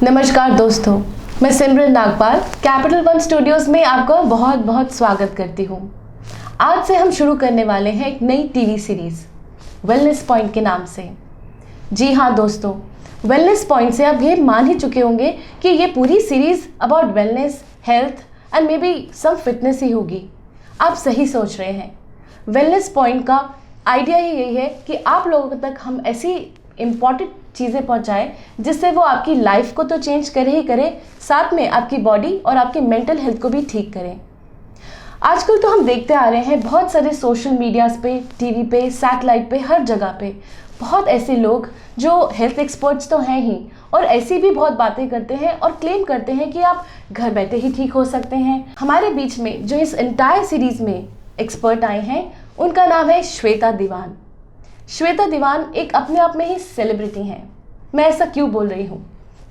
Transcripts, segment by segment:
नमस्कार दोस्तों, मैं सिमरन नागपाल कैपिटल वन स्टूडियोज में आपका बहुत बहुत स्वागत करती हूँ। आज से हम शुरू करने वाले हैं एक नई टीवी सीरीज वेलनेस पॉइंट के नाम से। जी हाँ दोस्तों, वेलनेस पॉइंट से आप ये मान ही चुके होंगे कि ये पूरी series about wellness, health and maybe some fitness ही होगी। आप सही सोच रहे हैं। वेलनेस पॉइंट का आइडिया ही यही है कि आप लोगों तक हम ऐसी इम्पॉर्टेंट चीज़ें पहुंचाएं जिससे वो आपकी लाइफ को तो चेंज करे ही करे, साथ में आपकी बॉडी और आपके मेंटल हेल्थ को भी ठीक करें। आजकल तो हम देखते आ रहे हैं बहुत सारे सोशल मीडियाज़ पे, टीवी पे, सैटेलाइट पे, हर जगह पे बहुत ऐसे लोग जो हेल्थ एक्सपर्ट्स तो हैं ही और ऐसी भी बहुत बातें करते हैं और क्लेम करते हैं कि आप घर बैठे ही ठीक हो सकते हैं। हमारे बीच में जो इस एंटायर सीरीज़ में एक्सपर्ट आए हैं उनका नाम है श्वेता दीवान। श्वेता दीवान एक अपने आप में ही सेलिब्रिटी हैं। मैं ऐसा क्यों बोल रही हूँ?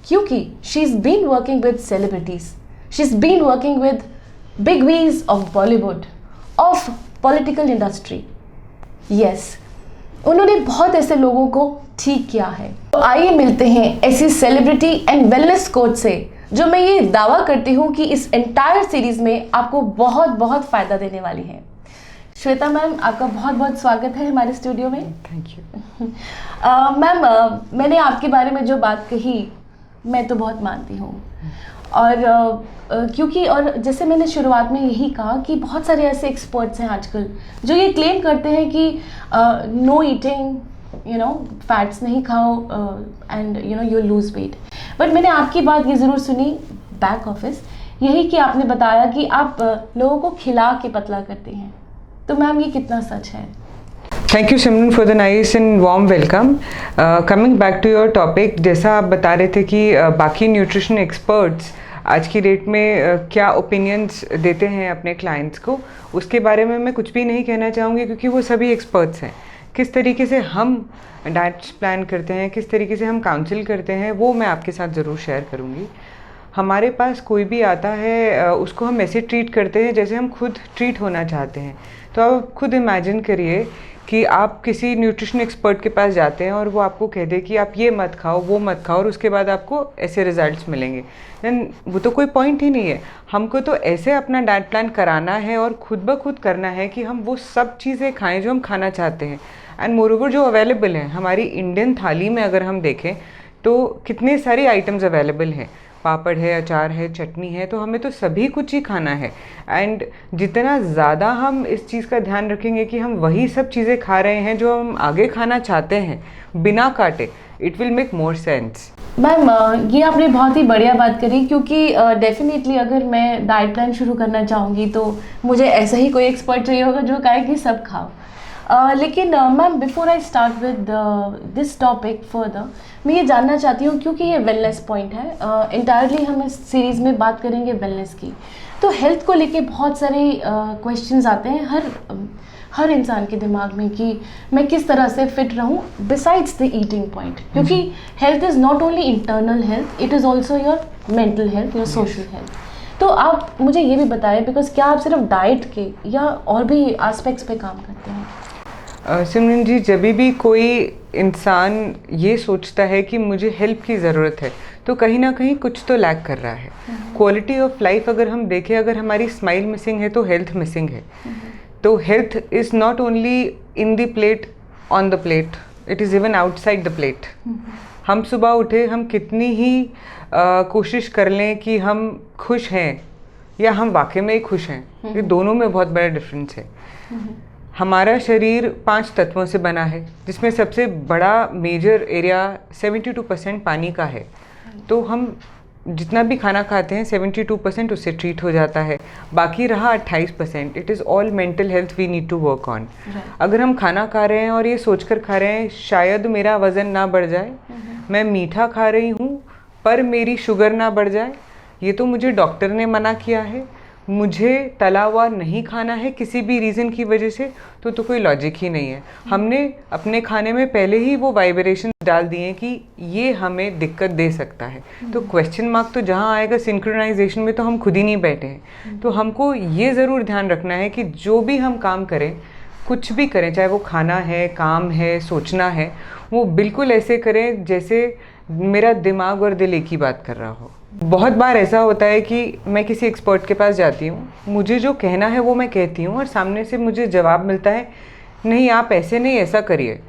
क्योंकि she is been working with celebrities, she is been working with big wigs of Bollywood, of political industry. Yes, उन्होंने बहुत ऐसे लोगों को ठीक किया है। तो आइए मिलते हैं ऐसी सेलिब्रिटी एंड वेलनेस कोच से जो मैं ये दावा करती हूँ कि इस एंटायर सीरीज़ में आपको बहुत बहुत फ़ायदा देने वाली है। श्वेता मैम, आपका बहुत बहुत स्वागत है हमारे स्टूडियो में। थैंक यू मैम, मैंने आपके बारे में जो बात कही मैं तो बहुत मानती हूँ और क्योंकि और जैसे मैंने शुरुआत में यही कहा कि बहुत सारे ऐसे एक्सपर्ट्स हैं आजकल जो ये क्लेम करते हैं कि नो ईटिंग, फैट्स नहीं खाओ and you lose weight. But मैंने आपकी बात ये ज़रूर सुनी बैक ऑफिस, यही कि आपने बताया कि आप लोगों को खिला के पतला करते हैं। तो मैम, ये कितना सच है? Thank you Simran for the nice and warm welcome. Coming back to your topic, जैसा आप बता रहे थे कि बाकी न्यूट्रिशन एक्सपर्ट्स आज की डेट में क्या ओपिनियंस देते हैं अपने क्लाइंट्स को, उसके बारे में मैं कुछ भी नहीं कहना चाहूँगी क्योंकि वो सभी एक्सपर्ट्स हैं। किस तरीके से हम डाइट प्लान करते हैं, किस तरीके से हम काउंसिल करते हैं, वो मैं आपके साथ ज़रूर शेयर करूँगी। हमारे पास कोई भी आता है उसको हम ऐसे ट्रीट करते हैं जैसे हम खुद ट्रीट होना चाहते हैं। तो आप खुद इमेजिन करिए कि आप किसी न्यूट्रिशन एक्सपर्ट के पास जाते हैं और वो आपको कह दे कि आप ये मत खाओ, वो मत खाओ, और उसके बाद आपको ऐसे रिजल्ट्स मिलेंगे। देन वो तो कोई पॉइंट ही नहीं है। हमको तो ऐसे अपना डाइट प्लान कराना है और खुद ब खुद करना है कि हम वो सब चीज़ें खाएं जो हम खाना चाहते हैं। एंड मोरओवर जो अवेलेबल हैं हमारी इंडियन थाली में, अगर हम देखें तो कितने सारे आइटम्स अवेलेबल हैं। पापड़ है, अचार है, चटनी है, तो हमें तो सभी कुछ ही खाना है। एंड जितना ज़्यादा हम इस चीज़ का ध्यान रखेंगे कि हम वही सब चीज़ें खा रहे हैं जो हम आगे खाना चाहते हैं बिना काटे, it will make more sense. Ma'am, ये आपने बहुत ही बढ़िया बात करी क्योंकि डेफिनेटली अगर मैं डाइट प्लान शुरू करना चाहूँगी तो मुझे ऐसा ही कोई एक्सपर्ट चाहिए होगा जो कहे कि सब खाओ। लेकिन ma'am, before I start with this topic further, मैं ये जानना चाहती हूँ क्योंकि ये वेलनेस पॉइंट है, इंटायरली हम इस सीरीज़ में बात करेंगे वेलनेस की। तो हेल्थ को लेके बहुत सारे क्वेश्चंस आते हैं हर इंसान के दिमाग में कि मैं किस तरह से फिट रहूँ बिसाइड्स द ईटिंग पॉइंट, क्योंकि health is not only internal health, it is also your mental health, your social health. तो आप मुझे ये भी बताएं, बिकॉज क्या आप सिर्फ डाइट के या और भी एस्पेक्ट्स पे काम करते हैं? सिमरन जी, जब भी कोई इंसान ये सोचता है कि मुझे हेल्प की ज़रूरत है तो कहीं ना कहीं कुछ तो लैक कर रहा है। क्वालिटी ऑफ लाइफ अगर हम देखें, अगर हमारी स्माइल मिसिंग है तो हेल्थ मिसिंग है। तो health is not only in the plate, on the plate, it is even outside the plate. हम सुबह उठे, हम कितनी ही कोशिश कर लें कि हम खुश हैं या हम वाकई में ही खुश हैं, ये दोनों में बहुत बड़ा डिफरेंस है। हमारा शरीर 5 तत्वों से बना है जिसमें सबसे बड़ा मेजर एरिया 72% पानी का है। तो हम जितना भी खाना खाते हैं 72% उससे ट्रीट हो जाता है, बाकी रहा 28%, it is all mental health we need to work on. अगर हम खाना खा रहे हैं और ये सोचकर खा रहे हैं शायद मेरा वज़न ना बढ़ जाए, मैं मीठा खा रही हूँ पर मेरी शुगर ना बढ़ जाए, ये तो मुझे डॉक्टर ने मना किया है, मुझे तला हुआ नहीं खाना है किसी भी रीज़न की वजह से, तो कोई लॉजिक ही नहीं है। हमने अपने खाने में पहले ही वो वाइब्रेशन डाल दिए कि ये हमें दिक्कत दे सकता है। तो क्वेश्चन मार्क तो जहाँ आएगा सिंक्रोनाइजेशन में, तो हम खुद ही नहीं बैठे हैं। तो हमको ये ज़रूर ध्यान रखना है कि जो भी हम काम करें, कुछ भी करें, चाहे वो खाना है, काम है, सोचना है, वो बिल्कुल ऐसे करें जैसे मेरा दिमाग और दिल एक ही बात कर रहा हो। बहुत बार ऐसा होता है कि मैं किसी एक्सपर्ट के पास जाती हूँ, मुझे जो कहना है वो मैं कहती हूँ और सामने से मुझे जवाब मिलता है नहीं आप ऐसे नहीं ऐसा करिए।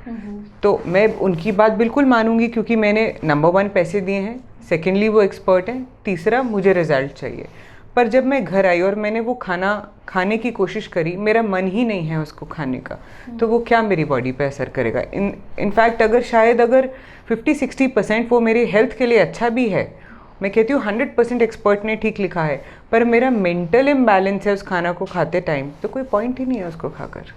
तो मैं उनकी बात बिल्कुल मानूंगी क्योंकि मैंने नंबर 1 पैसे दिए हैं, सेकेंडली वो एक्सपर्ट हैं, तीसरा मुझे रिजल्ट चाहिए। पर जब मैं घर आई और मैंने वो खाना खाने की कोशिश करी, मेरा मन ही नहीं है उसको खाने का, तो वो क्या मेरी बॉडी पे असर करेगा। इनफैक्ट अगर शायद अगर 50-60% वो मेरी हेल्थ के लिए अच्छा भी है, मैं कहती हूँ 100% एक्सपर्ट ने ठीक लिखा है, पर मेरा मेंटल इम्बैलेंस है उस खाना को खाते टाइम, तो कोई पॉइंट ही नहीं है उसको खाकर।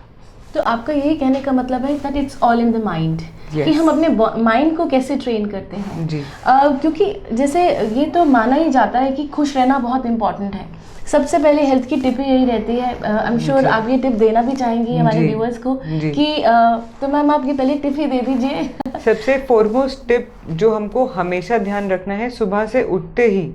तो आपका यही कहने का मतलब है that it's all in the mind, कि हम अपने माइंड को कैसे ट्रेन करते हैं जी। क्योंकि जैसे ये तो माना ही जाता है कि खुश रहना बहुत इंपॉर्टेंट है। सबसे पहले हेल्थ की टिप यही रहती है, आई एम श्योर आप ये टिप देना भी चाहेंगी हमारे व्यूअर्स को कि तो मैम आप ये पहले टिप ही दे दीजिए। सबसे फॉरमोस्ट टिप जो हमको हमेशा ध्यान रखना है, सुबह से उठते ही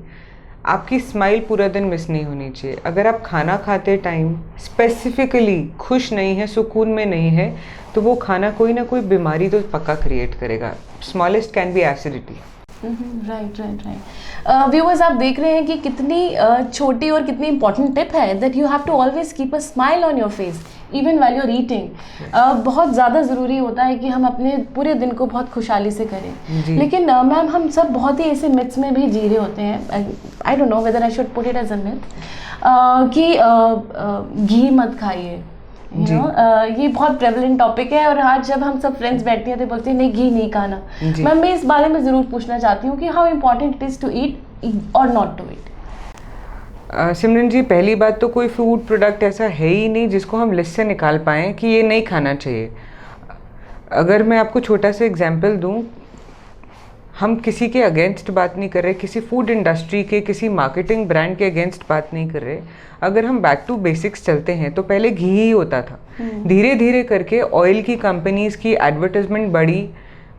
आपकी स्माइल पूरा दिन मिस नहीं होनी चाहिए। अगर आप खाना खाते टाइम स्पेसिफिकली खुश नहीं है, सुकून में नहीं है, तो वो खाना कोई ना कोई बीमारी तो पक्का क्रिएट करेगा। Smallest can be acidity. Right. Viewers आप देख रहे हैं कि कितनी छोटी और कितनी इंपॉर्टेंट टिप है that you have to always keep a smile on your face even while you are eating. बहुत ज़्यादा ज़रूरी होता है कि हम अपने पूरे दिन को बहुत खुशहाली से करें। लेकिन मैम हम सब बहुत ही ऐसे मिथ्स में भी जी रहे होते हैं, I don't know whether I should put it as a myth, कि घी मत खाइए। ये बहुत प्रेवलेंट टॉपिक है और आज जब हम सब फ्रेंड्स बैठते हैं तो बोलते हैं नहीं घी नहीं खाना। मैं इस बारे में ज़रूर पूछना चाहती हूँ कि how important it is to eat और नॉट टू ईट। सिमरन जी, पहली बात तो कोई फूड प्रोडक्ट ऐसा है ही नहीं जिसको हम लिस्ट से निकाल पाएँ कि ये नहीं खाना चाहिए। अगर मैं आपको छोटा सा एग्जांपल दूं, हम किसी के अगेंस्ट बात नहीं कर रहे, किसी फूड इंडस्ट्री के किसी मार्केटिंग ब्रांड के अगेंस्ट बात नहीं कर रहे। अगर हम बैक टू बेसिक्स चलते हैं तो पहले घी ही होता था। धीरे धीरे करके ऑयल की कंपनीज की एडवर्टाइजमेंट बढ़ी,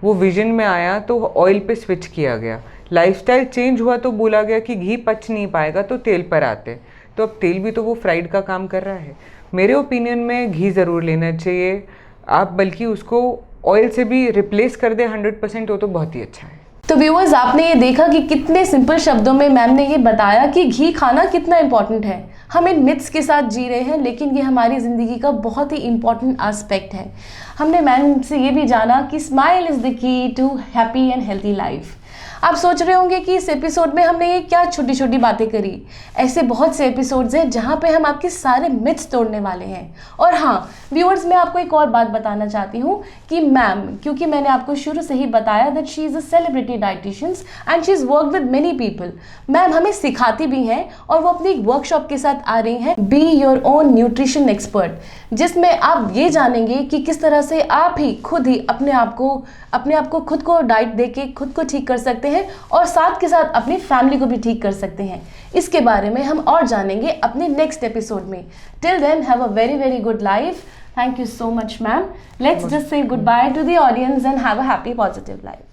वो विजन में आया तो ऑयल पे स्विच किया गया। लाइफस्टाइल चेंज हुआ तो बोला गया कि घी पच नहीं पाएगा तो तेल पर आते, तो अब तेल भी तो वो फ्राइड का काम कर रहा है। मेरे ओपिनियन में घी ज़रूर लेना चाहिए आप, बल्कि उसको ऑयल से भी रिप्लेस कर दे 100% हो तो बहुत ही अच्छा है। तो व्यूअर्स आपने ये देखा कि कितने सिंपल शब्दों में मैम ने ये बताया कि घी खाना कितना इम्पोर्टेंट है। हम इन मिथ्स के साथ जी रहे हैं लेकिन ये हमारी ज़िंदगी का बहुत ही इम्पोर्टेंट एस्पेक्ट है। हमने मैम से ये भी जाना कि smile is the key to happy and healthy life. आप सोच रहे होंगे कि इस एपिसोड में हमने ये क्या छोटी छोटी बातें करी। ऐसे बहुत से एपिसोड्स हैं जहाँ पे हम आपके सारे मिथ्स तोड़ने वाले हैं। और हाँ व्यूअर्स, मैं आपको एक और बात बताना चाहती हूँ कि मैम, क्योंकि मैंने आपको शुरू से ही बताया that she is a celebrity dietitians and she is work with many people. Ma'am हमें सिखाती भी हैं और वो अपनी एक वर्कशॉप के साथ आ रही हैं, be your own nutrition expert, जिसमें आप ये जानेंगे कि किस तरह से आप ही खुद ही अपने आप को खुद को डाइट दे के खुद को ठीक कर सकते हैं और साथ के साथ अपनी फैमिली को भी ठीक कर सकते हैं। इसके बारे में हम और जानेंगे अपने नेक्स्ट एपिसोड में। Till then have a very very good life. Thank you so much ma'am. Let's just say goodbye to the audience and have a happy positive life.